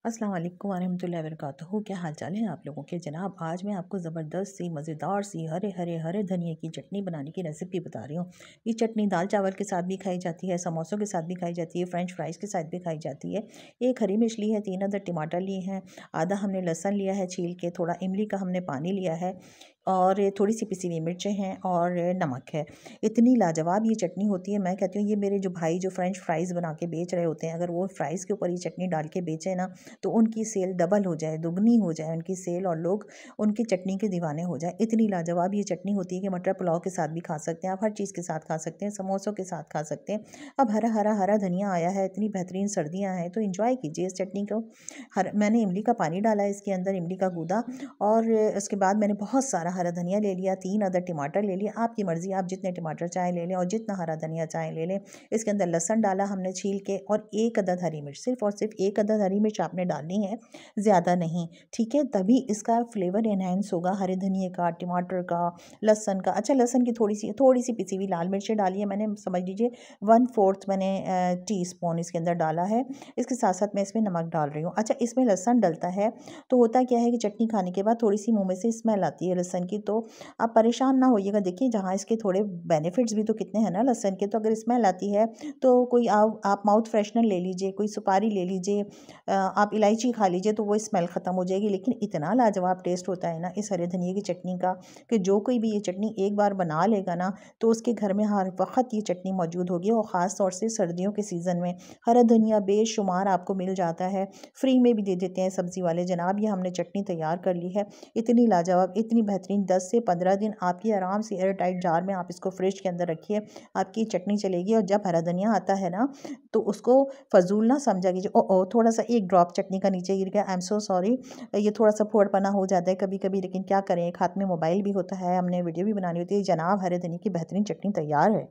अस्सलाम वालेकुम वरहमतुल्लाहि वबरकातुहू। क्या हाल चाल है आप लोगों के जनाब। आज मैं आपको ज़बरदस्त सी मज़ेदार सी हरे हरे हरे धनिए की चटनी बनाने की रेसिपी बता रही हूँ। ये चटनी दाल चावल के साथ भी खाई जाती है, समोसों के साथ भी खाई जाती है, फ्रेंच फ्राइज़ के साथ भी खाई जाती है। एक हरी मिर्च ली है, 3 अदद टमाटर लिए हैं, आधा हमने लहसुन लिया है छील के, थोड़ा इमली का हमने पानी लिया है और थोड़ी सी पिसी हुई मिर्चें हैं और नमक है। इतनी लाजवाब ये चटनी होती है। मैं कहती हूँ ये मेरे जो भाई जो फ्रेंच फ्राइज़ बना के बेच रहे होते हैं, अगर वो फ्राइज़ के ऊपर ये चटनी डाल के बेचें ना तो उनकी सेल डबल हो जाए, दुगनी हो जाए उनकी सेल, और लोग उनकी चटनी के दीवाने हो जाए। इतनी लाजवाब ये चटनी होती है कि मटर पुलाव के साथ भी खा सकते हैं आप, हर चीज़ के साथ खा सकते हैं, समोसों के साथ खा सकते हैं। अब हरा हरा हरा धनिया आया है, इतनी बेहतरीन सर्दियाँ हैं तो इंजॉय कीजिए इस चटनी को। मैंने इमली का पानी डाला है इसके अंदर, इमली का गूदा, और उसके बाद मैंने बहुत सारा हरा धनिया ले लिया, 3 अदद टमाटर ले लिया, आपकी मर्ज़ी आप जितने टमाटर चाहें ले लें और जितना हरा धनिया चाहें ले लें। इसके अंदर लहसुन डाला हमने छील के, और 1 अदद हरी मिर्च, सिर्फ़ और सिर्फ 1 अदद हरी मिर्च आपने डालनी है, ज़्यादा नहीं, ठीक है। तभी इसका फ्लेवर एनहांस होगा, हरे धनिए का, टमाटर का, लहसुन का। अच्छा, लहसुन की थोड़ी सी पिसी हुई लाल मिर्चें डाली है मैंने, समझ लीजिए 1/4 मैंने टीस्पून इसके अंदर डाला है। इसके साथ साथ मैं इसमें नमक डाल रही हूँ। अच्छा, इसमें लहसुन डलता है तो होता क्या है कि चटनी खाने के बाद थोड़ी सी मुँह में से स्मेल आती है लहसुन की, तो आप परेशान ना होइएगा। देखिए, जहाँ इसके थोड़े बेनिफिट्स भी तो कितने हैं ना लहसुन के, तो अगर स्मेल आती है तो कोई आप माउथ फ्रेशनर ले लीजिए, कोई सुपारी ले लीजिए, आप इलायची खा लीजिए तो वो स्मेल ख़त्म हो जाएगी। लेकिन इतना लाजवाब टेस्ट होता है ना इस हरे धनिए की चटनी का कि जो कोई भी ये चटनी एक बार बना लेगा ना तो उसके घर में हर वक्त ये चटनी मौजूद होगी। और ख़ास तौर से सर्दियों के सीज़न में हरा धनिया बेशुमार आपको मिल जाता है, फ्री में भी दे देते हैं सब्ज़ी वाले जनाब। ये हमने चटनी तैयार कर ली है, इतनी लाजवाब, इतनी बेहतरीन। 10 से 15 दिन आपकी आराम से एयर टाइट जार में आप इसको फ्रिज के अंदर रखिए, आपकी चटनी चलेगी। और जब हरा धनिया आता है ना तो उसको फजूल ना समझा कीजिए, ओ ओ थोड़ा सा एक ड्रॉप चटनी का नीचे गिर गया, आई एम सो सॉरी। ये थोड़ा सा फोड़पना हो जाता है कभी कभी, लेकिन क्या करें, एक हाथ में मोबाइल भी होता है, हमने वीडियो भी बनानी होती है। जनाब, हरे धनिया की बेहतरीन चटनी तैयार है।